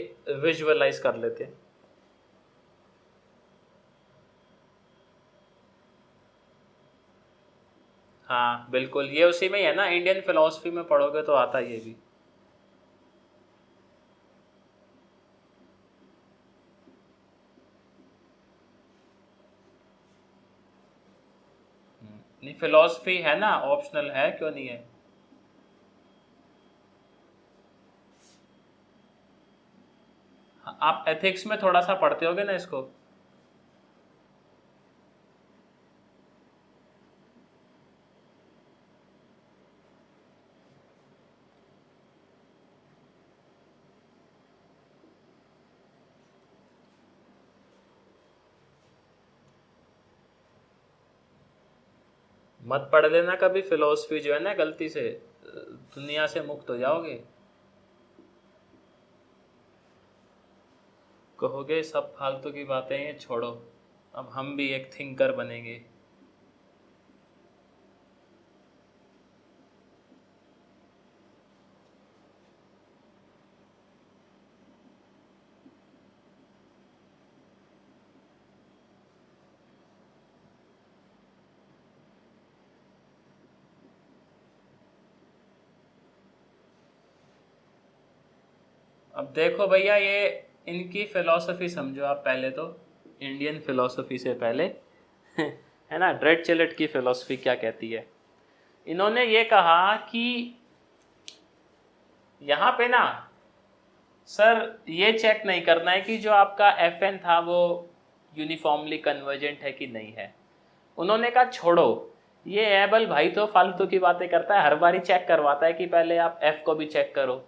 विजुअलाइज कर लेते हैं। हाँ बिल्कुल, ये उसी में ही है ना, इंडियन फिलोसफी में पढ़ोगे तो आता है ये भी। नहीं, फिलॉसफी है ना, ऑप्शनल है, क्यों नहीं है? आप एथिक्स में थोड़ा सा पढ़ते होगे ना इसको। मत पढ़ लेना कभी फिलोसफी, जो है ना गलती से दुनिया से मुक्त हो जाओगे। कहोगे सब फालतू की बातें हैं, छोड़ो, अब हम भी एक थिंकर बनेंगे। अब देखो भैया, ये इनकी फिलॉसफी समझो आप पहले तो, इंडियन फिलॉसफी से पहले है ना, ड्रेड चिलेट की फिलॉसफी क्या कहती है। इन्होंने ये कहा कि यहाँ पे ना सर ये चेक नहीं करना है कि जो आपका FN था वो यूनिफॉर्मली कन्वर्जेंट है कि नहीं है। उन्होंने कहा छोड़ो, ये एबल भाई तो फालतू की बातें करता है, हर बारी चेक करवाता है कि पहले आप F को भी चेक करो।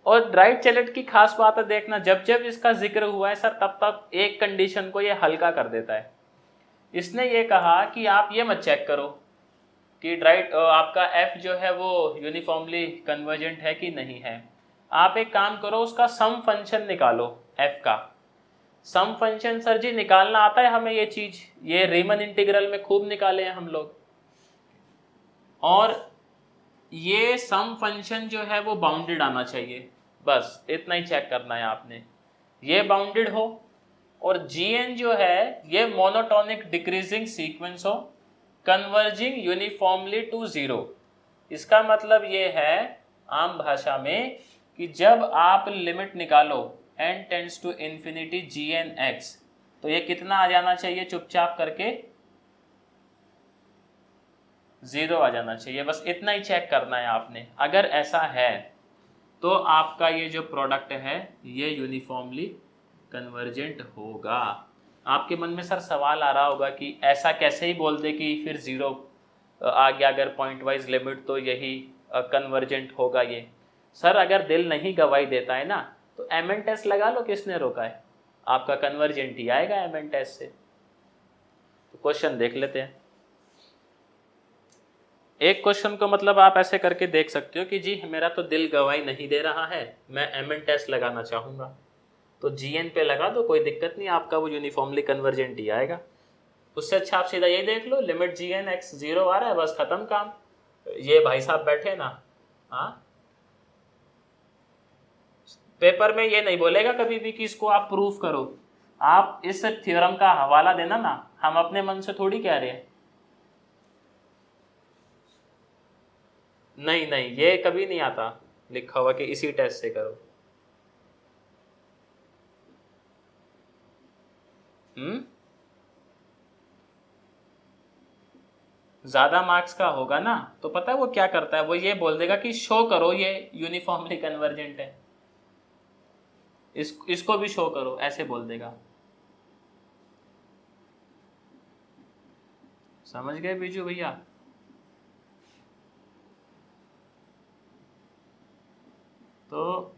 और ड्राइट चैलेट की खास बात है, देखना जब जब इसका जिक्र हुआ है सर, तब तक एक कंडीशन को ये हल्का कर देता है। इसने ये कहा कि आप ये मत चेक करो कि आपका F जो है वो यूनिफॉर्मली कन्वर्जेंट है कि नहीं है। आप एक काम करो, उसका सम फंक्शन निकालो F का। सम फंक्शन सर जी निकालना आता है हमें, ये चीज ये रीमन इंटीग्रल में खूब निकाले हैं हम लोग। और ये सम फंक्शन जो है वो बाउंडेड आना चाहिए, बस इतना ही चेक करना है आपने, ये बाउंडेड हो। और Gn जो है ये मोनोटोनिक डिक्रीजिंग सीक्वेंस हो, कन्वर्जिंग यूनिफॉर्मली टू 0। इसका मतलब ये है आम भाषा में कि जब आप लिमिट निकालो n tends to infinity Gnx, तो ये कितना आ जाना चाहिए, चुपचाप करके 0 आ जाना चाहिए। बस इतना ही चेक करना है आपने। अगर ऐसा है तो आपका ये जो प्रोडक्ट है ये यूनिफॉर्मली कन्वर्जेंट होगा। आपके मन में सर सवाल आ रहा होगा कि ऐसा कैसे ही बोल दे कि फिर 0 आ गया, अगर पॉइंट वाइज लिमिट तो यही कन्वर्जेंट होगा ये। सर अगर दिल नहीं गवाही देता है ना, तो एमएन टेस्ट लगा लो, किसने रोका है, आपका कन्वर्जेंट ही आएगा एमएन टेस्ट से। तो क्वेश्चन देख लेते हैं। एक क्वेश्चन को मतलब आप ऐसे करके देख सकते हो कि जी मेरा तो दिल गवाही नहीं दे रहा है, मैं एमएन टेस्ट लगाना चाहूँगा, तो जीएन पे लगा दो, कोई दिक्कत नहीं, आपका वो यूनिफॉर्मली कन्वर्जेंट ही आएगा। उससे अच्छा आप सीधा ये देख लो, लिमिट Gn(x) 0 आ रहा है, बस खत्म काम। ये भाई साहब बैठे ना, हाँ, पेपर में ये नहीं बोलेगा कभी भी कि इसको आप प्रूफ करो, आप इस थ्योरम का हवाला देना ना, हम अपने मन से थोड़ी कह रहे हैं। नहीं नहीं, ये कभी नहीं आता लिखा हुआ कि इसी टेस्ट से करो। ज्यादा मार्क्स का होगा ना, तो पता है वो क्या करता है, वो ये बोल देगा कि शो करो ये यूनिफॉर्मली कन्वर्जेंट है, इसको भी शो करो, ऐसे बोल देगा। समझ गए बीजू भैया? तो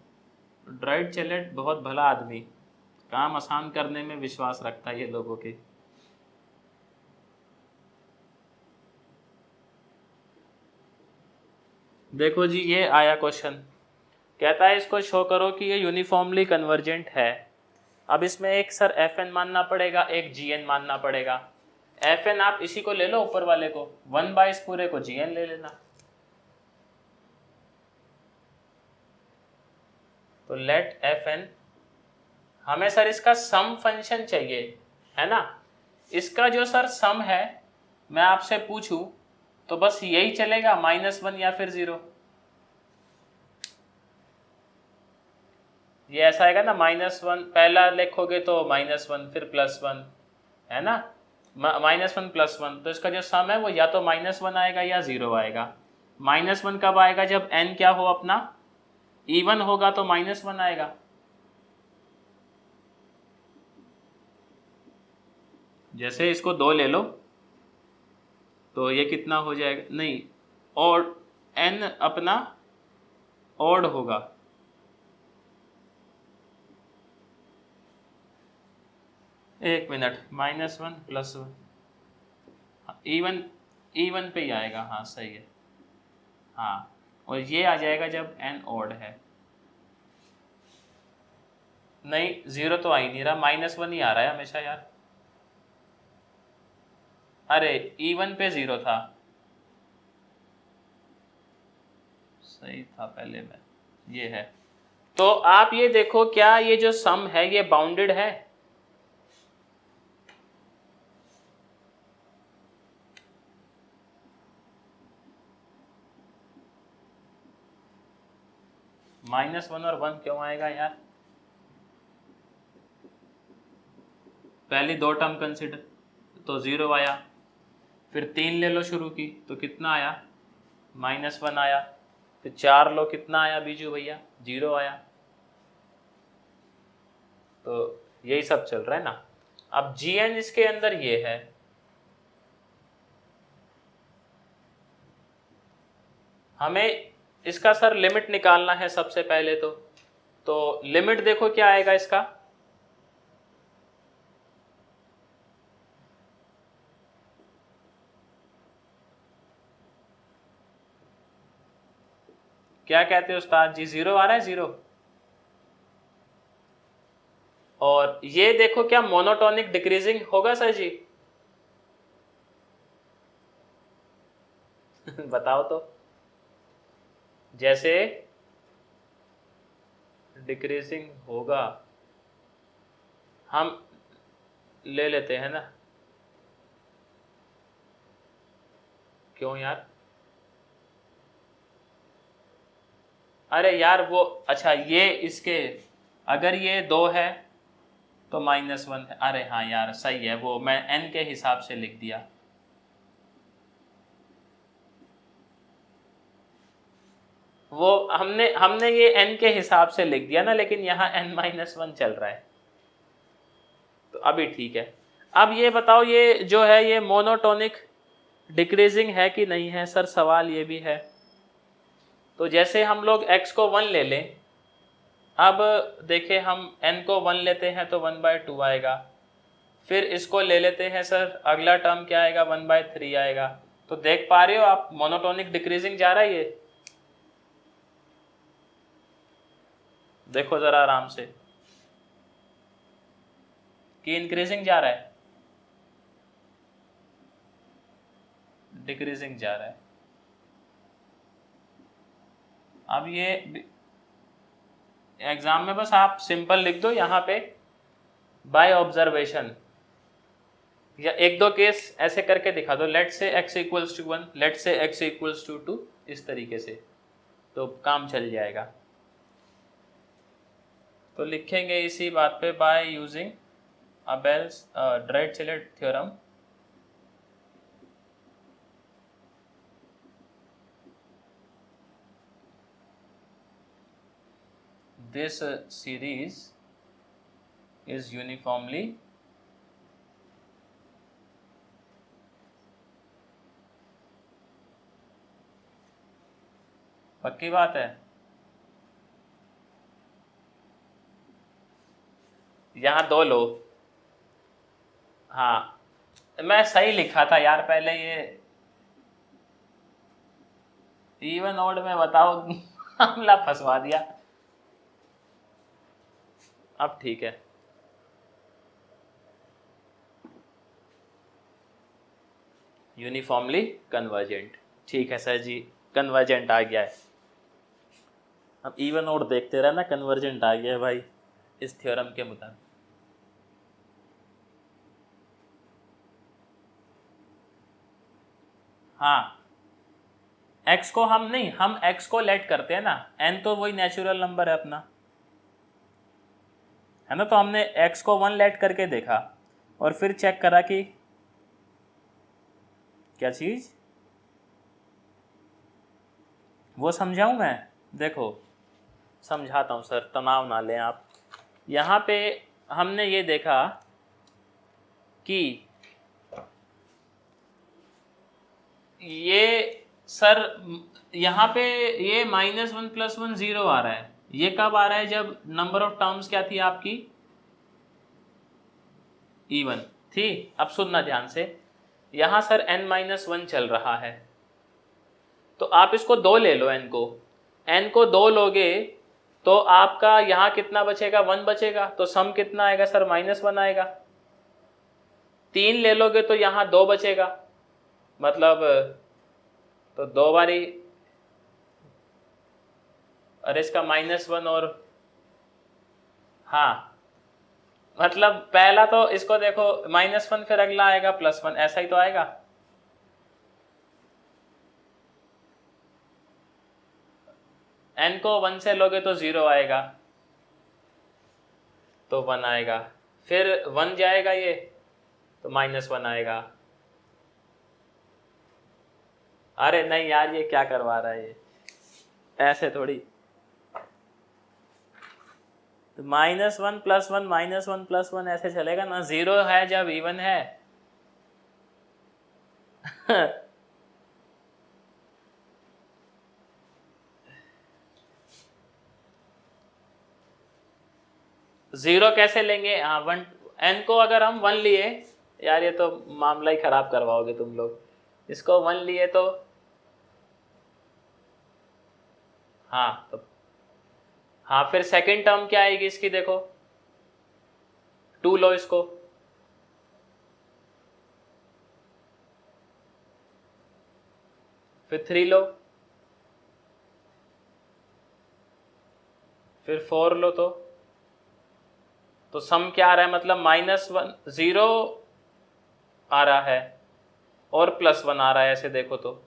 ड्राइट चैलेट बहुत भला आदमी, काम आसान करने में विश्वास रखता है ये लोगों के। देखो जी, ये आया क्वेश्चन, कहता है इसको शो करो कि ये यूनिफॉर्मली कन्वर्जेंट है। अब इसमें एक सर Fn मानना पड़ेगा, एक Gn मानना पड़ेगा। Fn आप इसी को ले लो, ऊपर वाले को, 1/, इस पूरे को Gn ले लेना। तो लेट Fn, हमें सर इसका सम फंक्शन चाहिए, है ना। इसका जो सर सम है, मैं आपसे पूछूं तो बस यही चलेगा, -1 या फिर 0। ये ऐसा आएगा ना, -1 पहला लिखोगे तो -1 फिर +1, है ना। -1 + 1, तो इसका जो सम है वो या तो -1 आएगा या 0 आएगा। -1 कब आएगा? जब n क्या हो अपना इवन होगा तो -1 आएगा। जैसे इसको 2 ले लो तो ये कितना हो जाएगा, नहीं और n अपना ऑड होगा। एक मिनट, -1 + 1 इवन पे ही आएगा। हाँ सही है। हाँ, और ये आ जाएगा जब n ऑड है। नहीं 0 तो आ ही नहीं रहा, -1 ही आ रहा है हमेशा यार। अरे इवन पे 0 था, सही था पहले में, ये है। तो आप ये देखो क्या ये जो सम है ये बाउंडेड है? -1 और 1 क्यों आएगा यार? पहली 2 टर्म कंसिडर तो 0 आया, फिर 3 ले लो शुरू की तो कितना आया? -1 आया, फिर 4 लो, कितना आया बीजू भैया? 0 आया। तो यही सब चल रहा है ना। अब gn इसके अंदर ये है, हमें इसका सर लिमिट निकालना है सबसे पहले। तो लिमिट देखो क्या आएगा इसका, क्या कहते हो उस्ताद जी? 0 आ रहा है, 0। और ये देखो क्या मोनोटोनिक डिक्रीजिंग होगा सर जी? बताओ तो। जैसे डिक्रीजिंग होगा, हम ले लेते हैं ना। क्यों यार? अरे यार वो, अच्छा ये इसके, अगर ये 2 है तो -1 है। अरे हाँ यार सही है, वो मैं n के हिसाब से लिख दिया। वो हमने ये n के हिसाब से लिख दिया ना, लेकिन यहाँ n-1 चल रहा है, तो अभी ठीक है। अब ये बताओ ये जो है ये मोनोटोनिक डिक्रीजिंग है कि नहीं है सर? सवाल ये भी है। तो जैसे हम लोग x को 1 ले लें, अब देखिए हम n को 1 लेते हैं तो 1/2 आएगा, फिर इसको ले लेते हैं सर, अगला टर्म क्या आएगा? 1/3 आएगा। तो देख पा रहे हो आप मोनोटोनिक डिक्रीजिंग जा रहा है ये, देखो जरा आराम से, कि इंक्रीजिंग जा रहा है, डिक्रीजिंग जा रहा है। अब ये एग्जाम में बस आप सिंपल लिख दो यहाँ पे बाय ऑब्जर्वेशन, या 1-2 केस ऐसे करके दिखा दो। लेट से x = 1, लेट से x = 2, इस तरीके से तो काम चल जाएगा। तो लिखेंगे इसी बात पे, by using Abel's direct theorem this series is uniformly पक्की बात है। यहाँ 2 लो। हाँ मैं सही लिखा था यार पहले, ये इवन ऑड में बताओ हमला फंसवा दिया। अब ठीक है, यूनिफॉर्मली कन्वर्जेंट, ठीक है सर जी, कन्वर्जेंट आ गया है। अब इवन ऑड देखते रहना, कन्वर्जेंट आ गया है भाई इस थ्योरम के मुताबिक। हाँ x को हम नहीं, हम x को लेट करते हैं ना, n तो वही नेचुरल नंबर है अपना, है ना। तो हमने x को 1 लेट करके देखा और फिर चेक करा कि क्या चीज़? वो समझाऊं मैं? देखो समझाता हूँ सर, तनाव ना लें आप। यहाँ पे हमने ये देखा कि ये सर यहाँ पे ये -1 + 1 0 आ रहा है। ये कब आ रहा है? जब नंबर ऑफ टर्म्स क्या थी आपकी? इवन थी। अब सुनना ध्यान से, यहाँ सर n-1 चल रहा है, तो आप इसको 2 ले लो। n को 2 लोगे तो आपका यहाँ कितना बचेगा? 1 बचेगा। तो सम कितना आएगा सर? -1 आएगा। 3 ले लोगे तो यहाँ 2 बचेगा, मतलब तो 2 बारी, अरे इसका -1 और, हाँ मतलब पहला तो इसको देखो -1, फिर अगला आएगा +1, ऐसा ही तो आएगा। n को 1 से लोगे तो 0 आएगा, तो 1 आएगा, फिर 1 जाएगा ये तो -1 आएगा। अरे नहीं यार, ये क्या करवा रहा है ये, ऐसे थोड़ी। तो -1 + 1 -1 + 1 ऐसे चलेगा ना? 0 है जब इवन है। जीरो कैसे लेंगे? हाँ 1, n को अगर हम 1 लिए, यार ये तो मामला ही खराब करवाओगे तुम लोग। इसको 1 लिए तो हाँ, तो हाँ, फिर सेकंड टर्म क्या आएगी इसकी? देखो 2 लो इसको, फिर 3 लो, फिर 4 लो, तो सम क्या आ रहा है? मतलब -1 0 आ रहा है और +1 आ रहा है, ऐसे देखो तो।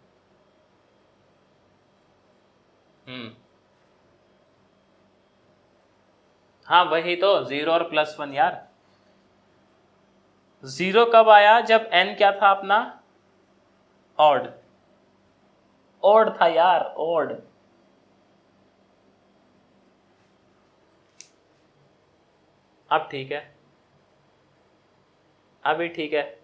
हाँ वही तो, 0 और +1 यार। 0 कब आया? जब n क्या था अपना? ऑड। ऑड था यार, ऑड। अब ठीक है, अभी ठीक है।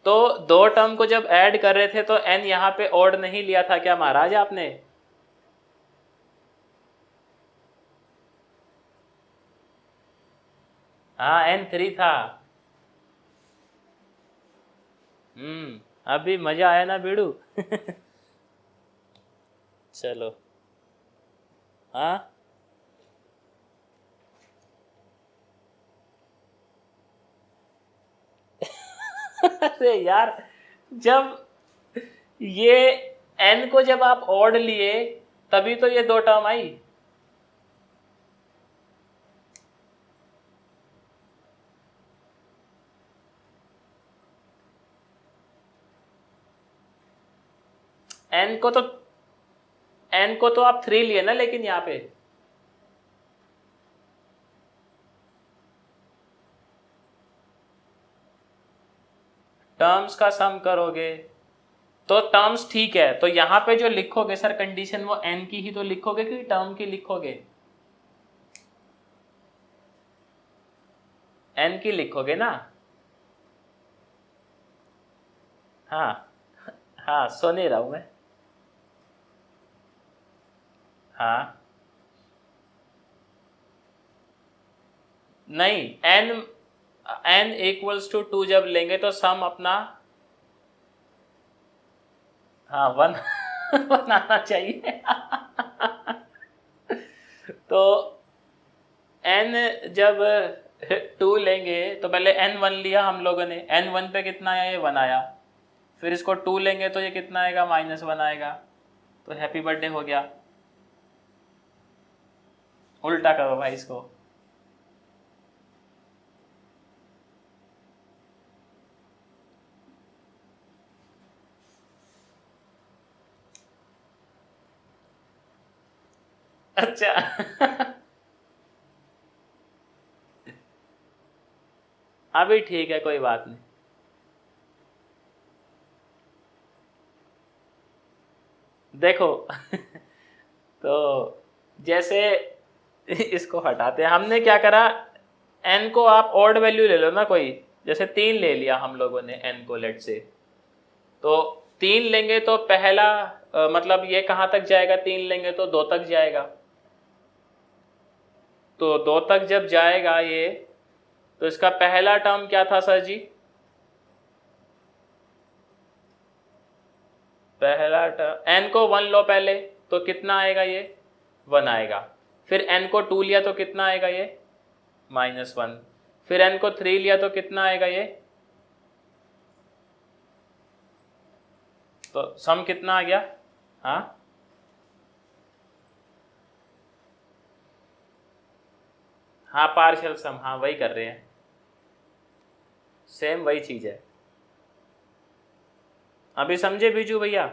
तो 2 टर्म को जब ऐड कर रहे थे तो n यहाँ पे ऑड नहीं लिया था क्या महाराज आपने? हाँ n3 था। अभी मजा आया ना बीड़ू? चलो, हाँ अरे यार, जब ये n को जब आप ऑड लिए तभी तो ये 2 टर्म आई। n को तो आप 3 लिए ना, लेकिन यहाँ पे टर्म्स का सम करोगे तो टर्म्स ठीक है, तो यहाँ पे जो लिखोगे सर कंडीशन, वो n की ही तो लिखोगे कि टर्म की लिखोगे? n की लिखोगे ना? हाँ हाँ, सो नहीं रहा हूं मैं। हाँ नहीं, n = 2 जब लेंगे तो सम अपना, हाँ 1 बनाना चाहिए। तो n जब 2 लेंगे तो पहले n1 लिया हम लोगों ने, n1 पे कितना आया? ये 1 आया। फिर इसको 2 लेंगे तो ये कितना आएगा? -1 आएगा। तो हैप्पी बर्थडे हो गया। उल्टा करो भाई इसको। अच्छा अभी ठीक है, कोई बात नहीं। देखो तो जैसे इसको हटाते हैं, हमने क्या करा, n को आप ऑड वैल्यू ले लो ना कोई, जैसे 3 ले लिया हम लोगों ने n को, लेट से, तो 3 लेंगे तो पहला मतलब ये कहाँ तक जाएगा, 3 लेंगे तो 2 तक जाएगा। तो 2 तक जब जाएगा ये, तो इसका पहला टर्म क्या था सर जी, पहला टर्म n को 1 लो पहले, तो कितना आएगा ये, 1 आएगा। फिर n को 2 लिया तो कितना आएगा ये, -1। फिर n को 3 लिया तो कितना आएगा ये, तो सम कितना आ गया, हाँ हाँ पार्शियल सम, हाँ वही कर रहे हैं, सेम वही चीज है। अभी समझे बीजू भैया?